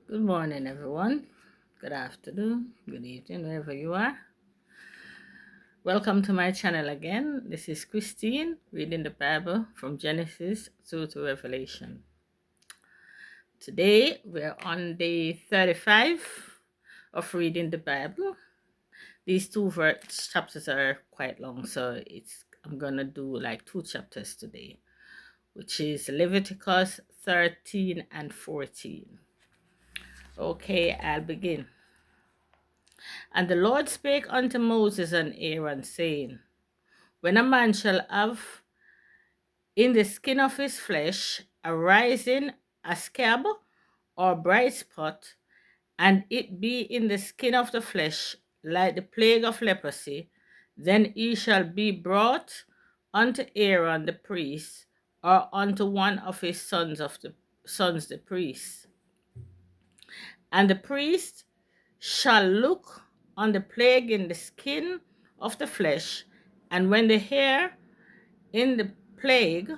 Good morning, everyone. Good afternoon, good evening, wherever you are. Welcome to my channel again. This is Christine reading the Bible from Genesis through to Revelation. Today we're on day 35 of reading the Bible. These two chapters are quite long, so I'm gonna do like 2 chapters today, which is Leviticus 13 and 14. Okay, I'll begin. And the Lord spake unto Moses and Aaron, saying, When a man shall have in the skin of his flesh a rising, a scab, or bright spot, and it be in the skin of the flesh, like the plague of leprosy, then he shall be brought unto Aaron the priest, or unto one of his sons the priests. And the priest shall look on the plague in the skin of the flesh, and when the hair in the plague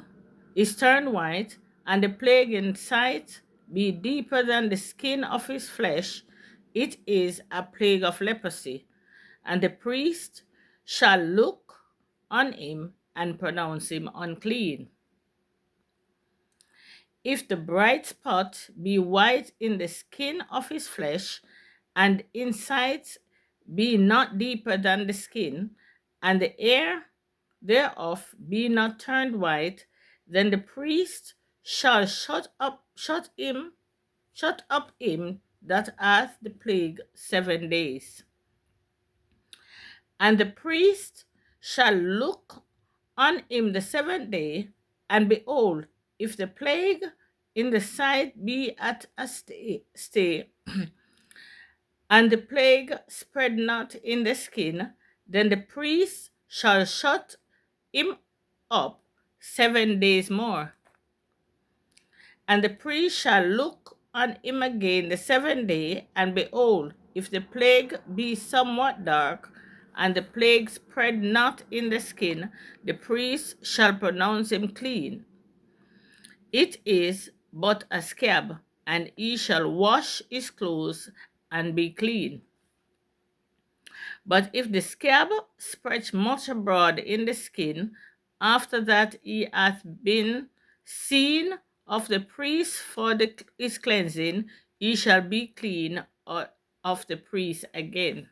is turned white, and the plague in sight be deeper than the skin of his flesh, it is a plague of leprosy. And the priest shall look on him and pronounce him unclean. If the bright spot be white in the skin of his flesh, and inside be not deeper than the skin, and the hair thereof be not turned white, then the priest shall shut up him that hath the plague 7 days. And the priest shall look on him the 7th day, and behold, if the plague in the side be at a stay, and the plague spread not in the skin, then the priest shall shut him up 7 days more. And the priest shall look on him again the 7th day, and behold, if the plague be somewhat dark, and the plague spread not in the skin, the priest shall pronounce him clean. It is but a scab, and he shall wash his clothes and be clean. But if the scab spread much abroad in the skin, after that he hath been seen of the priest for his cleansing, he shall be clean of the priest again.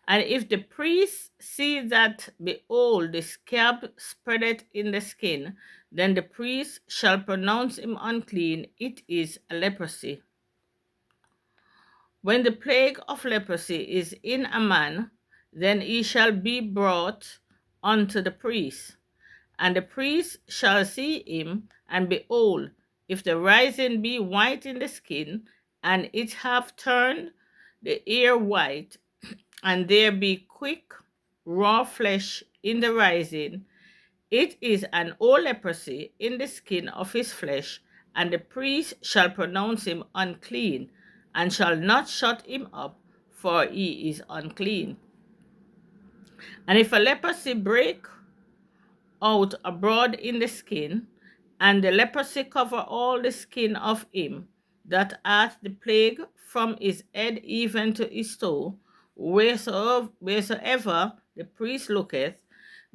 And if the priest see that, behold, the scab spreadeth in the skin, then the priest shall pronounce him unclean, it is a leprosy. When the plague of leprosy is in a man, then he shall be brought unto the priest, and the priest shall see him, and behold, if the rising be white in the skin, and it have turned the hair white, and there be quick raw flesh in the rising, it is an old leprosy in the skin of his flesh, and the priest shall pronounce him unclean, and shall not shut him up, for he is unclean. And if a leprosy break out abroad in the skin, and the leprosy cover all the skin of him that hath the plague from his head even to his toe, wheresoever the priest looketh,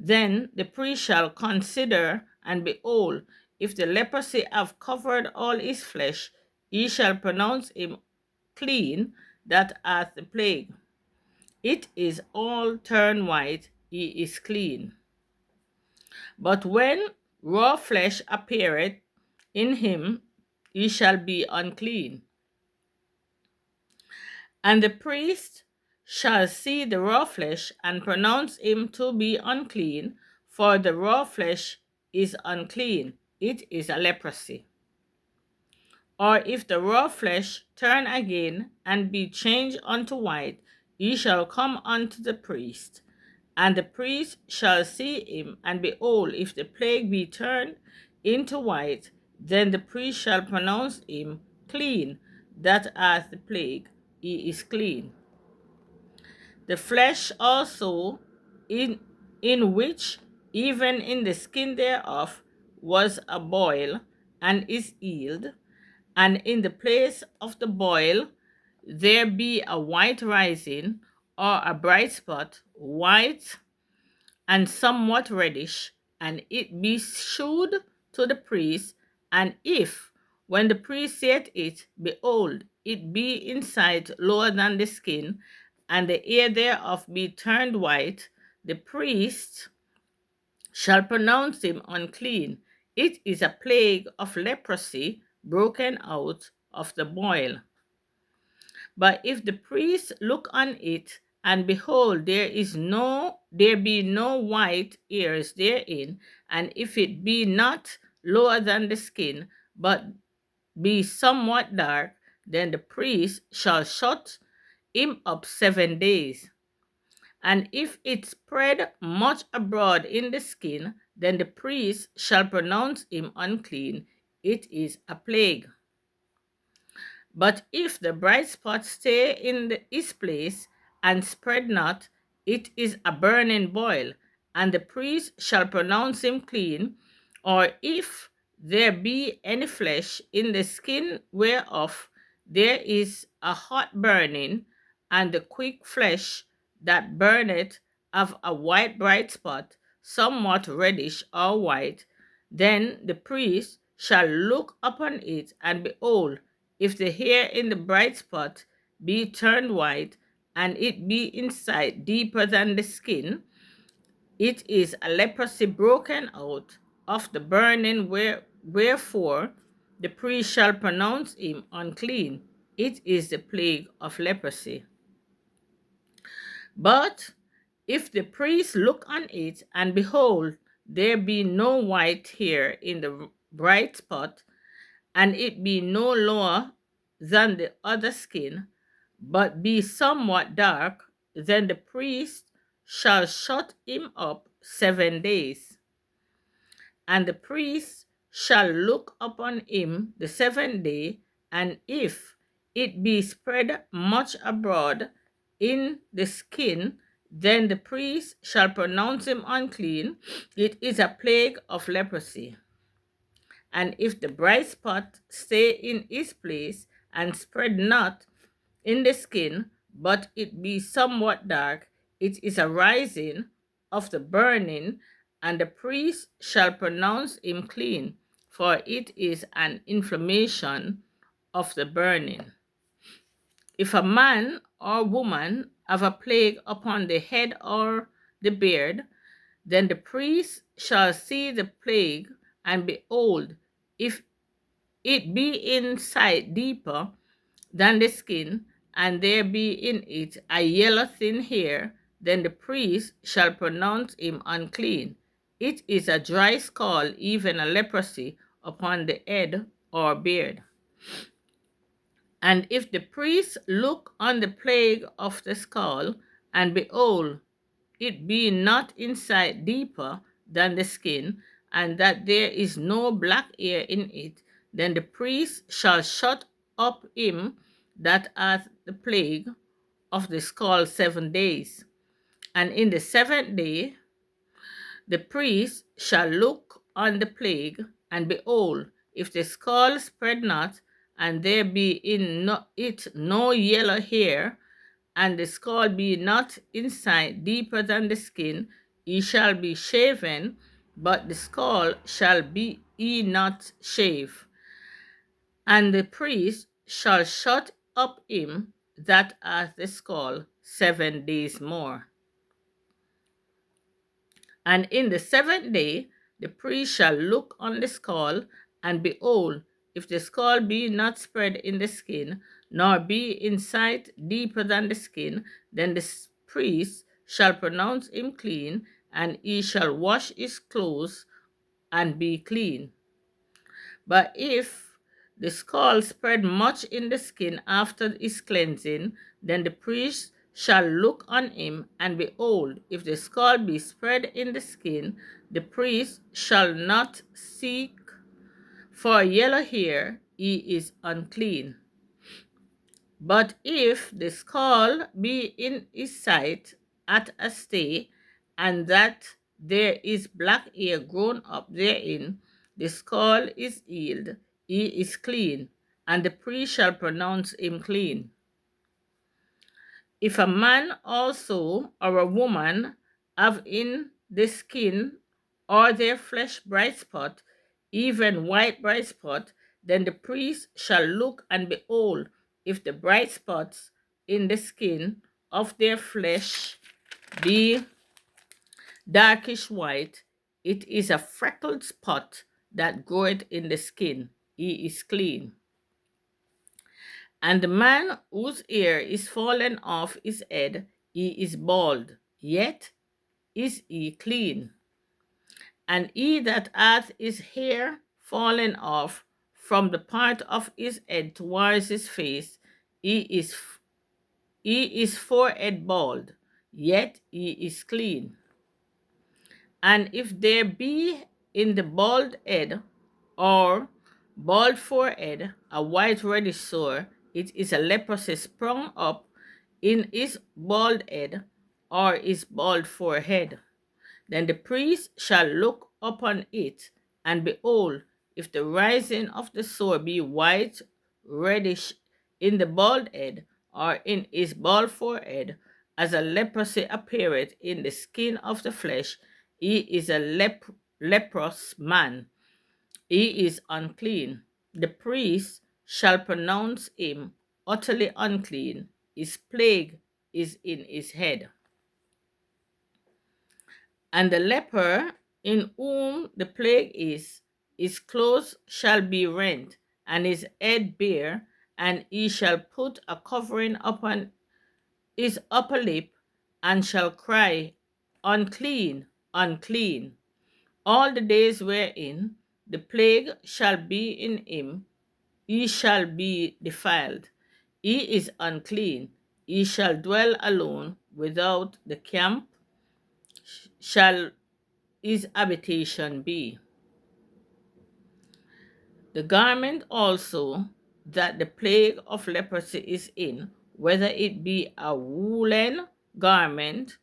then the priest shall consider, and behold, if the leprosy have covered all his flesh, he shall pronounce him clean that hath the plague. It is all turned white, he is clean. But when raw flesh appeareth in him, he shall be unclean. And the priest shall see the raw flesh, and pronounce him to be unclean, for the raw flesh is unclean, it is a leprosy. Or if the raw flesh turn again, and be changed unto white, he shall come unto the priest, and the priest shall see him, and behold, if the plague be turned into white, then the priest shall pronounce him clean that hath the plague, he is clean. The flesh also in which even in the skin thereof was a boil, and is healed, and in the place of the boil there be a white rising or a bright spot, white and somewhat reddish, and it be shewed to the priest, and if, when the priest seeth it, behold, it be in sight lower than the skin, and the ear thereof be turned white, the priest shall pronounce him unclean. It is a plague of leprosy broken out of the boil. But if the priest look on it, and behold, there be no white ears therein, and if it be not lower than the skin, but be somewhat dark, then the priest shall shut him up 7 days. And if it spread much abroad in the skin, then the priest shall pronounce him unclean. It is a plague. But if the bright spot stay in his place and spread not, it is a burning boil, and the priest shall pronounce him clean. Or if there be any flesh in the skin whereof there is a hot burning, and the quick flesh that burneth of a white bright spot, somewhat reddish or white, then the priest shall look upon it, and behold, if the hair in the bright spot be turned white, and it be inside deeper than the skin, it is a leprosy broken out of the burning, wherefore the priest shall pronounce him unclean. It is the plague of leprosy. But if the priest look on it, and behold, there be no white hair in the bright spot, and it be no lower than the other skin, but be somewhat dark, then the priest shall shut him up 7 days. And the priest shall look upon him the 7th day, and if it be spread much abroad in the skin, then the priest shall pronounce him unclean. It is a plague of leprosy. And if the bright spot stay in his place and spread not in the skin, but it be somewhat dark, it is a rising of the burning, and the priest shall pronounce him clean, for it is an inflammation of the burning. If a man or woman have a plague upon the head or the beard, then the priest shall see the plague, and behold, if it be in sight deeper than the skin, and there be in it a yellow thin hair, then the priest shall pronounce him unclean. It is a dry scald, even a leprosy, upon the head or beard. And if the priest look on the plague of the skull, and behold, it be not inside deeper than the skin, and that there is no black hair in it, then the priest shall shut up him that hath the plague of the skull 7 days. And in the 7th day the priest shall look on the plague, and behold, if the skull spread not, and there be in it no yellow hair, and the skull be not inside deeper than the skin, he shall be shaven, but the skull shall be he not shave. And the priest shall shut up him that hath the skull 7 days more. And in the 7th day the priest shall look on the skull, and behold, if the skull be not spread in the skin, nor be in sight deeper than the skin, then the priest shall pronounce him clean, and he shall wash his clothes and be clean. But if the skull spread much in the skin after his cleansing, then the priest shall look on him, and behold, if the skull be spread in the skin, the priest shall not seek for yellow hair, he is unclean. But if the skull be in his sight at a stay, and that there is black hair grown up therein, the skull is healed, he is clean, and the priest shall pronounce him clean. If a man also or a woman have in the skin or their flesh bright spot, even white bright spot, then the priest shall look and behold, if the bright spots in the skin of their flesh be darkish white, it is a freckled spot that groweth in the skin. He is clean. And the man whose hair is fallen off his head, he is bald, yet is he clean. And he that hath his hair fallen off from the part of his head towards his face, he is forehead bald, yet he is clean. And if there be in the bald head or bald forehead a white reddish sore, it is a leprosy sprung up in his bald head or his bald forehead. Then the priest shall look upon it, and behold, if the rising of the sore be white, reddish in the bald head, or in his bald forehead, as a leprosy appeareth in the skin of the flesh, he is a leprous man. He is unclean. The priest shall pronounce him utterly unclean. His plague is in his head. And the leper in whom the plague is, his clothes shall be rent, and his head bare, and he shall put a covering upon his upper lip, and shall cry, Unclean, unclean. All the days wherein the plague shall be in him, he shall be defiled. He is unclean. He shall dwell alone without the camp, shall his habitation be. The garment also that the plague of leprosy is in, whether it be a woolen garment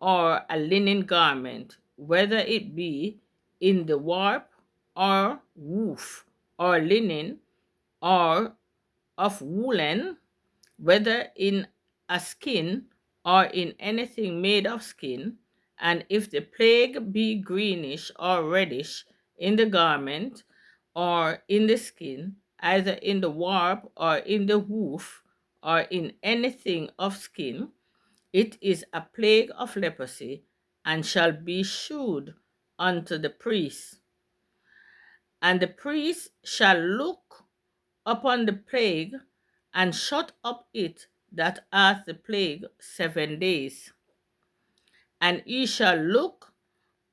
or a linen garment, whether it be in the warp or woof, or linen, or of woolen, whether in a skin or in anything made of skin, and if the plague be greenish or reddish in the garment or in the skin, either in the warp or in the woof or in anything of skin, it is a plague of leprosy, and shall be shewed unto the priest. And the priest shall look upon the plague, and shut up it that hath the plague 7 days. And he shall look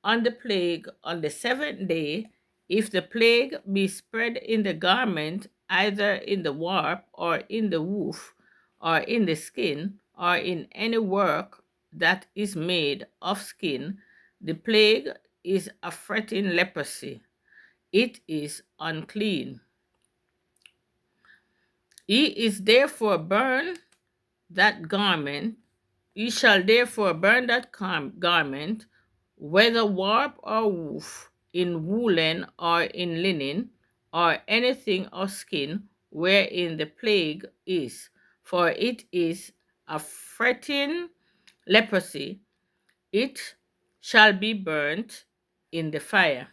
on the plague on the 7th day. If the plague be spread in the garment, either in the warp, or in the woof, or in the skin, or in any work that is made of skin, the plague is a fretting leprosy. It is unclean. He is therefore burn that garment. Ye shall therefore burn that garment, whether warp or woof, in woolen or in linen, or anything of skin, wherein the plague is, for it is a fretting leprosy. It shall be burnt in the fire.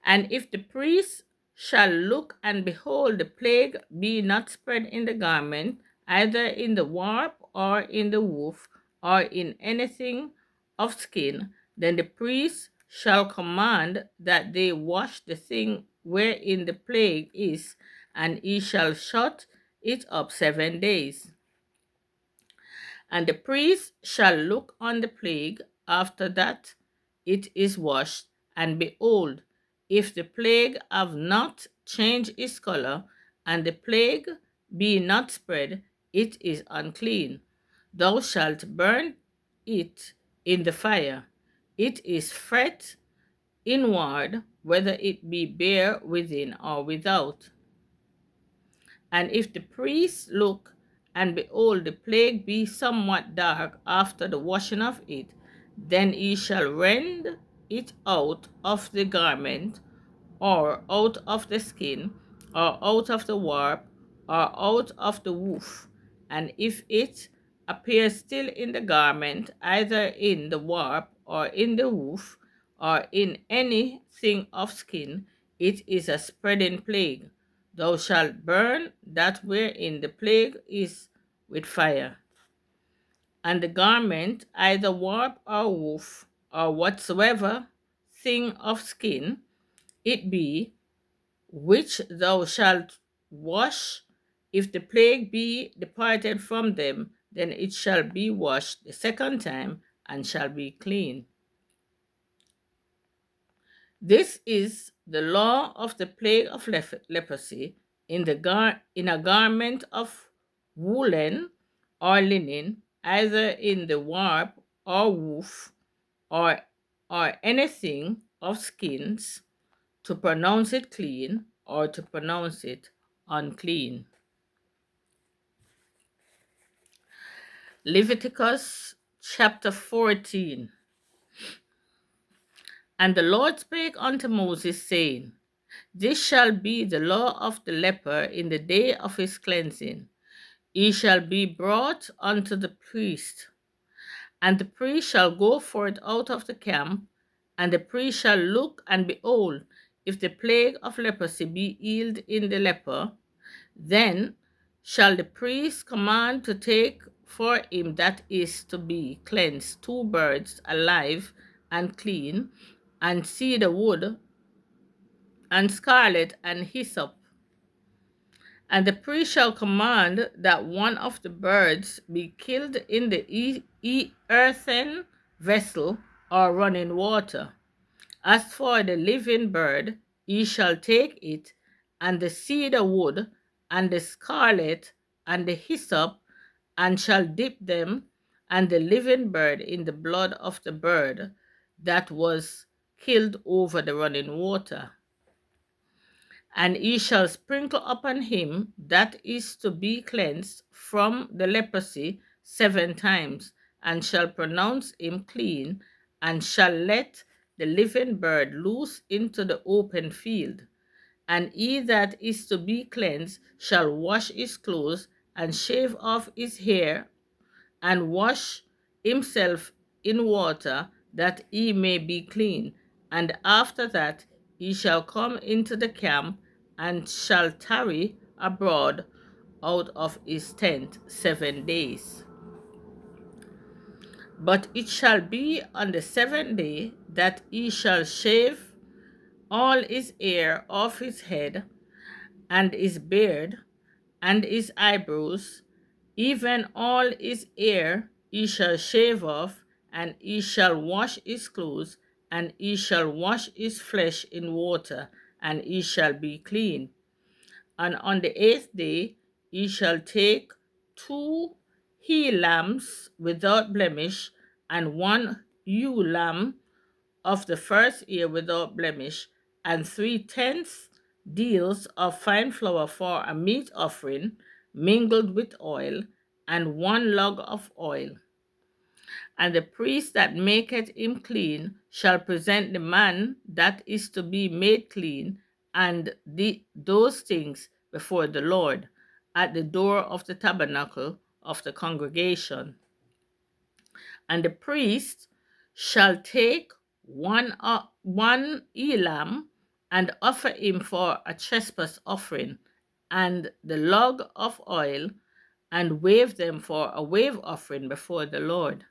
And if the priest shall look and behold the plague be not spread in the garment, either in the warp or in the woof, or in anything of skin, then the priest shall command that they wash the thing wherein the plague is, and he shall shut it up 7 days. And the priest shall look on the plague after that it is washed, and behold, if the plague have not changed its color, and the plague be not spread, it is unclean. Thou shalt burn it in the fire. It is fret inward, whether it be bare within or without. And if the priest look, and behold, the plague be somewhat dark after the washing of it, then he shall rend it out of the garment, or out of the skin, or out of the warp, or out of the woof, and if it appears still in the garment, either in the warp, or in the woof, or in any thing of skin, it is a spreading plague. Thou shalt burn that wherein the plague is with fire. And the garment, either warp or woof, or whatsoever thing of skin it be, which thou shalt wash, if the plague be departed from them, then it shall be washed the second time, and shall be clean. This is the law of the plague of leprosy in a garment of woolen or linen, either in the warp or woof, or anything of skins, to pronounce it clean or to pronounce it unclean. Leviticus chapter 14. And the Lord spake unto Moses, saying, This shall be the law of the leper in the day of his cleansing. He shall be brought unto the priest, and the priest shall go forth out of the camp, and the priest shall look, and behold, if the plague of leprosy be healed in the leper, then shall the priest command to take for him that is to be cleansed 2 birds alive and clean, and cedar wood, and scarlet, and hyssop. And the priest shall command that one of the birds be killed in the earthen vessel or running water. As for the living bird, he shall take it, and the cedar wood, and the scarlet, and the hyssop, and shall dip them and the living bird in the blood of the bird that was killed over the running water. And he shall sprinkle upon him that is to be cleansed from the leprosy 7 times, and shall pronounce him clean, and shall let the living bird loose into the open field. And he that is to be cleansed shall wash his clothes, and shave off his hair, and wash himself in water, that he may be clean. And after that he shall come into the camp, and shall tarry abroad out of his tent 7 days. But it shall be on the 7th day that he shall shave all his hair off his head, and his beard, and his eyebrows, even all his hair he shall shave off, and he shall wash his clothes, and he shall wash his flesh in water, and he shall be clean. And on the 8th day he shall take 2 he lambs without blemish, and 1 ewe lamb of the first year without blemish, and 3/10 deals of fine flour for a meat offering mingled with oil, and 1 log of oil. And the priest that maketh him clean shall present the man that is to be made clean, and those things before the Lord at the door of the tabernacle of the congregation. And the priest shall take one elam, and offer him for a trespass offering, and the log of oil, and wave them for a wave offering before the Lord.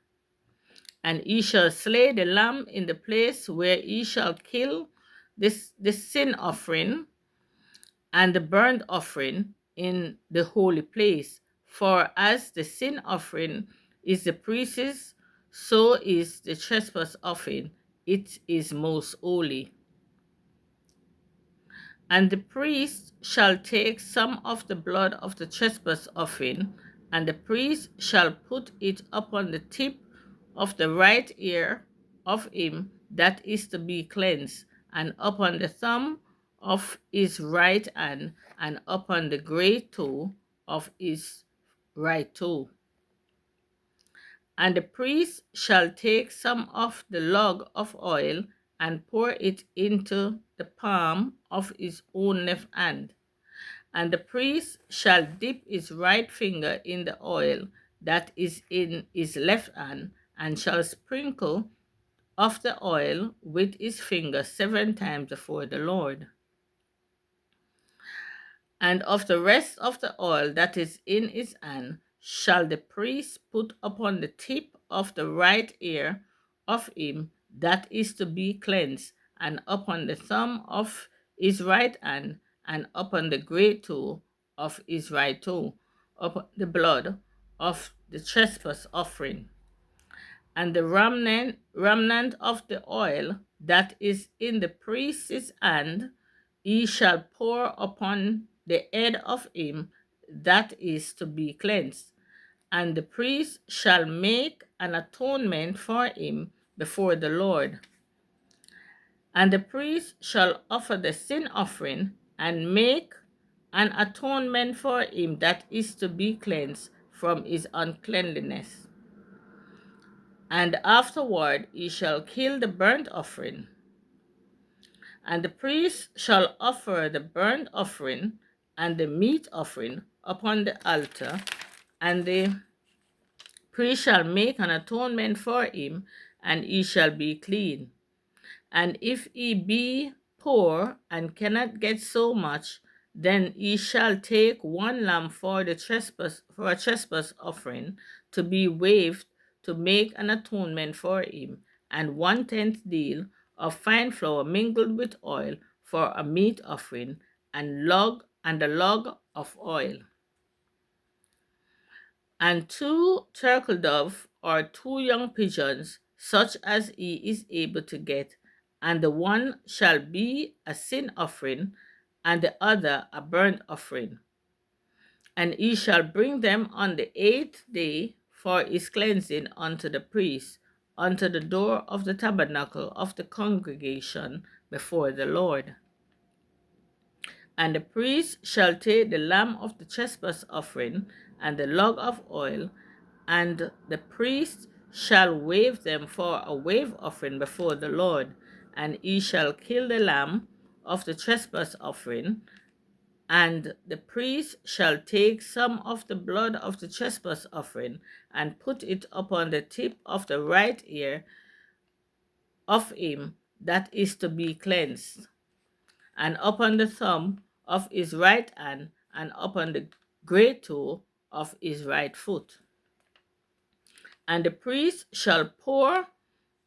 And he shall slay the lamb in the place where he shall kill the sin offering and the burnt offering in the holy place. For as the sin offering is the priest's, so is the trespass offering. It is most holy. And the priest shall take some of the blood of the trespass offering, and the priest shall put it upon the tip of the right ear of him that is to be cleansed, and upon the thumb of his right hand, and upon the great toe of his right toe. And the priest shall take some of the log of oil, and pour it into the palm of his own left hand, And the priest shall dip his right finger in the oil that is in his left hand, and shall sprinkle of the oil with his finger 7 times before the Lord. And of the rest of the oil that is in his hand shall the priest put upon the tip of the right ear of him that is to be cleansed, and upon the thumb of his right hand, and upon the great toe of his right toe, upon the blood of the trespass offering. And the remnant of the oil that is in the priest's hand he shall pour upon the head of him that is to be cleansed, and the priest shall make an atonement for him before the Lord. And the priest shall offer the sin offering, and make an atonement for him that is to be cleansed from his uncleanness. And afterward he shall kill the burnt offering. And the priest shall offer the burnt offering and the meat offering upon the altar, and the priest shall make an atonement for him, and he shall be clean. And if he be poor and cannot get so much, then he shall take one lamb for a trespass offering to be waived, to make an atonement for him, and 1/10 deal of fine flour mingled with oil for a meat offering, and a log of oil, and 2 turtle dove or 2 young pigeons, such as he is able to get, and the one shall be a sin offering, and the other a burnt offering. And he shall bring them on the 8th day for his cleansing unto the priest, unto the door of the tabernacle of the congregation before the Lord. And the priest shall take the lamb of the trespass offering and the log of oil, and the priest shall wave them for a wave offering before the Lord. And he shall kill the lamb of the trespass offering, and the priest shall take some of the blood of the trespass offering, and put it upon the tip of the right ear of him that is to be cleansed, and upon the thumb of his right hand, and upon the great toe of his right foot. And the priest shall pour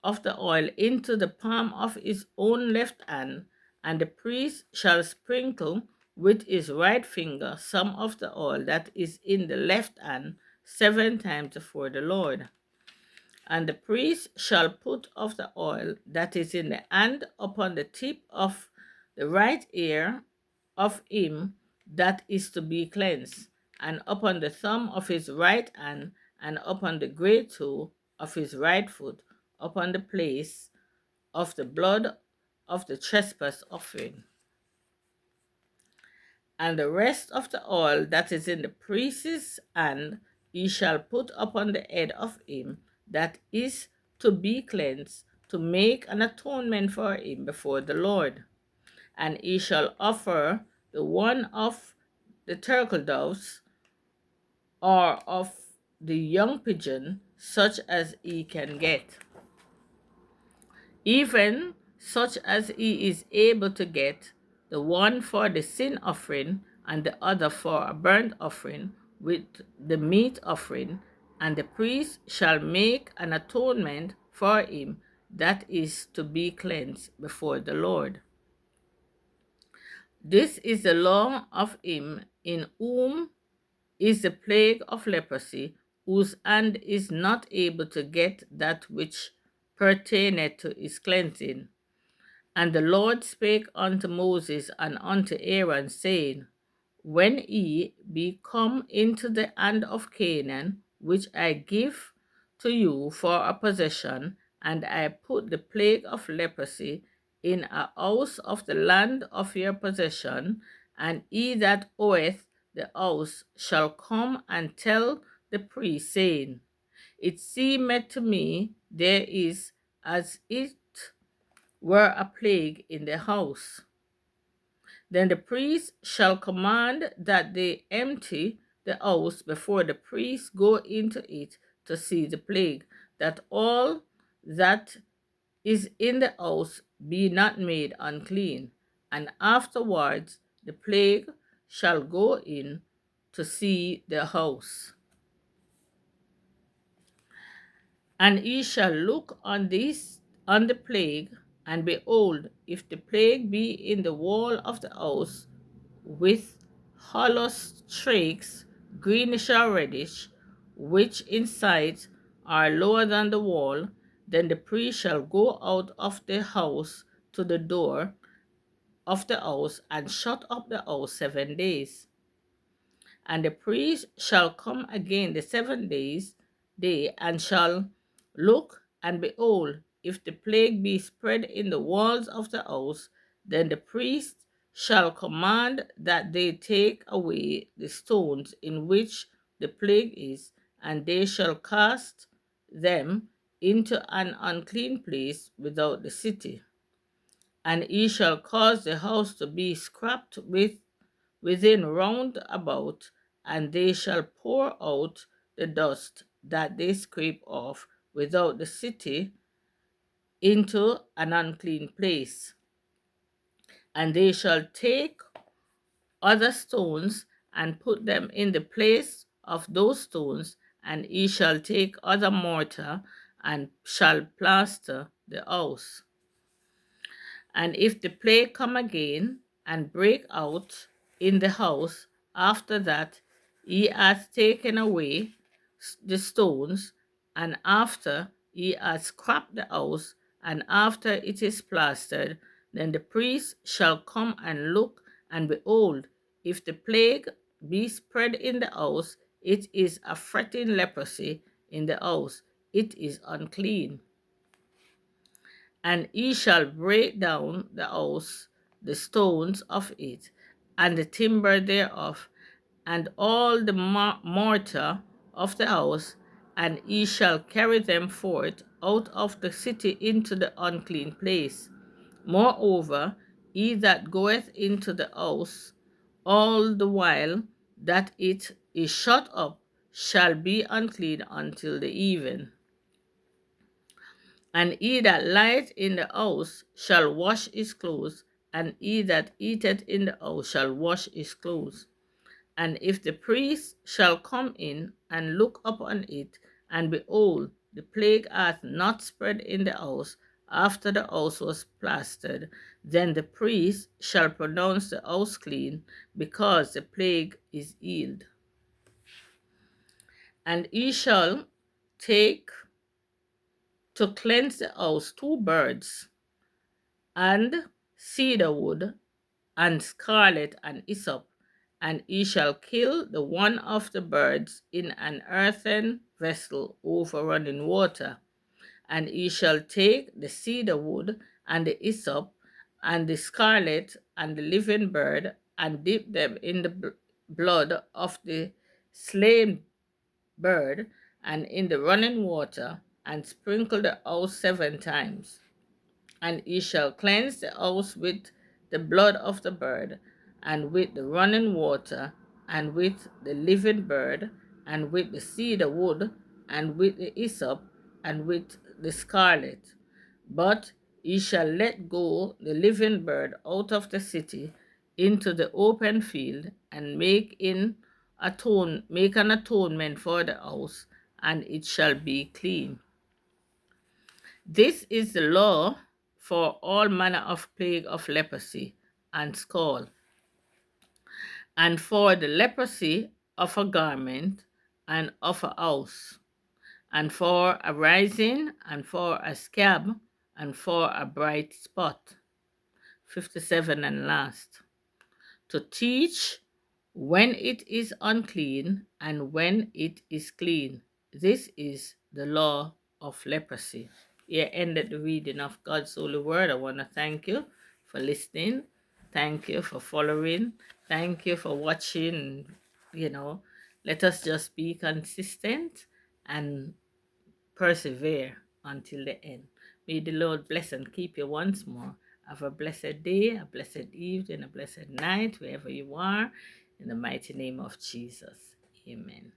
of the oil into the palm of his own left hand, and the priest shall sprinkle with his right finger some of the oil that is in the left hand 7 times before the Lord. And the priest shall put of the oil that is in the hand upon the tip of the right ear of him that is to be cleansed, and upon the thumb of his right hand, and upon the great toe of his right foot, upon the place of the blood of the trespass offering. And the rest of the oil that is in the priest's hand he shall put upon the head of him that is to be cleansed, to make an atonement for him before the Lord. And he shall offer the one of the turtle doves or of the young pigeon, such as he can get, even such as he is able to get, the one for the sin offering, and the other for a burnt offering with the meat offering. And the priest shall make an atonement for him that is to be cleansed before the Lord. This is the law of him in whom is the plague of leprosy, whose hand is not able to get that which pertaineth to his cleansing. And the Lord spake unto Moses and unto Aaron, saying, When ye be come into the land of Canaan, which I give to you for a possession, and I put the plague of leprosy in a house of the land of your possession, and he that oweth the house shall come and tell the priest, saying, It seemeth to me there is as it were a plague in the house. Then the priest shall command that they empty the house before the priests go into it to see the plague, that all that is in the house be not made unclean. And afterwards the plague shall go in to see the house. And he shall look on this on the plague, and behold, if the plague be in the wall of the house with hollow streaks, greenish or reddish, which in sight are lower than the wall, then the priest shall go out of the house to the door of the house and shut up the house 7 days. And the priest shall come again the 7th day, and shall look, and behold, if the plague be spread in the walls of the house, then the priest shall command that they take away the stones in which the plague is, and they shall cast them into an unclean place without the city. And he shall cause the house to be scraped within round about, and they shall pour out the dust that they scrape off without the city into an unclean place. And they shall take other stones and put them in the place of those stones, and he shall take other mortar and shall plaster the house. And if the plague come again and break out in the house, after that he hath taken away the stones, and after he hath scrapped the house, and after it is plastered, then the priest shall come and look, and behold, if the plague be spread in the house, it is a fretting leprosy in the house, it is unclean. And he shall break down the house, the stones of it, and the timber thereof, and all the mortar of the house, and he shall carry them forth out of the city into the unclean place. Moreover, he that goeth into the house all the while that it is shut up shall be unclean until the even. And he that lieth in the house shall wash his clothes, and he that eateth in the house shall wash his clothes. And if the priest shall come in and look upon it, and behold, the plague hath not spread in the house after the house was plastered, then the priest shall pronounce the house clean, because the plague is healed. And he shall take to cleanse the house 2 birds, and cedar wood, and scarlet, and hyssop, and he shall kill the one of the birds in an earthen vessel over running water. And he shall take the cedar wood, and the hyssop, and the scarlet, and the living bird, and dip them in the blood of the slain bird, and in the running water, and sprinkle the house 7 times. And he shall cleanse the house with the blood of the bird, and with the running water, and with the living bird, and with the cedar wood, and with the hyssop, and with the scarlet. But he shall let go the living bird out of the city into the open field, and make an atonement for the house, and it shall be clean. This is the law for all manner of plague of leprosy and scald, and for the leprosy of a garment and of a house, and for a rising, and for a scab, and for a bright spot. 57 and last. To teach when it is unclean and when it is clean. This is the law of leprosy. Here ended the reading of God's holy word. I want to thank you for listening. Thank you for following. Thank you for watching. Let us just be consistent and persevere until the end. May the Lord bless and keep you once more. Have a blessed day, a blessed evening, a blessed night, wherever you are. In the mighty name of Jesus. Amen.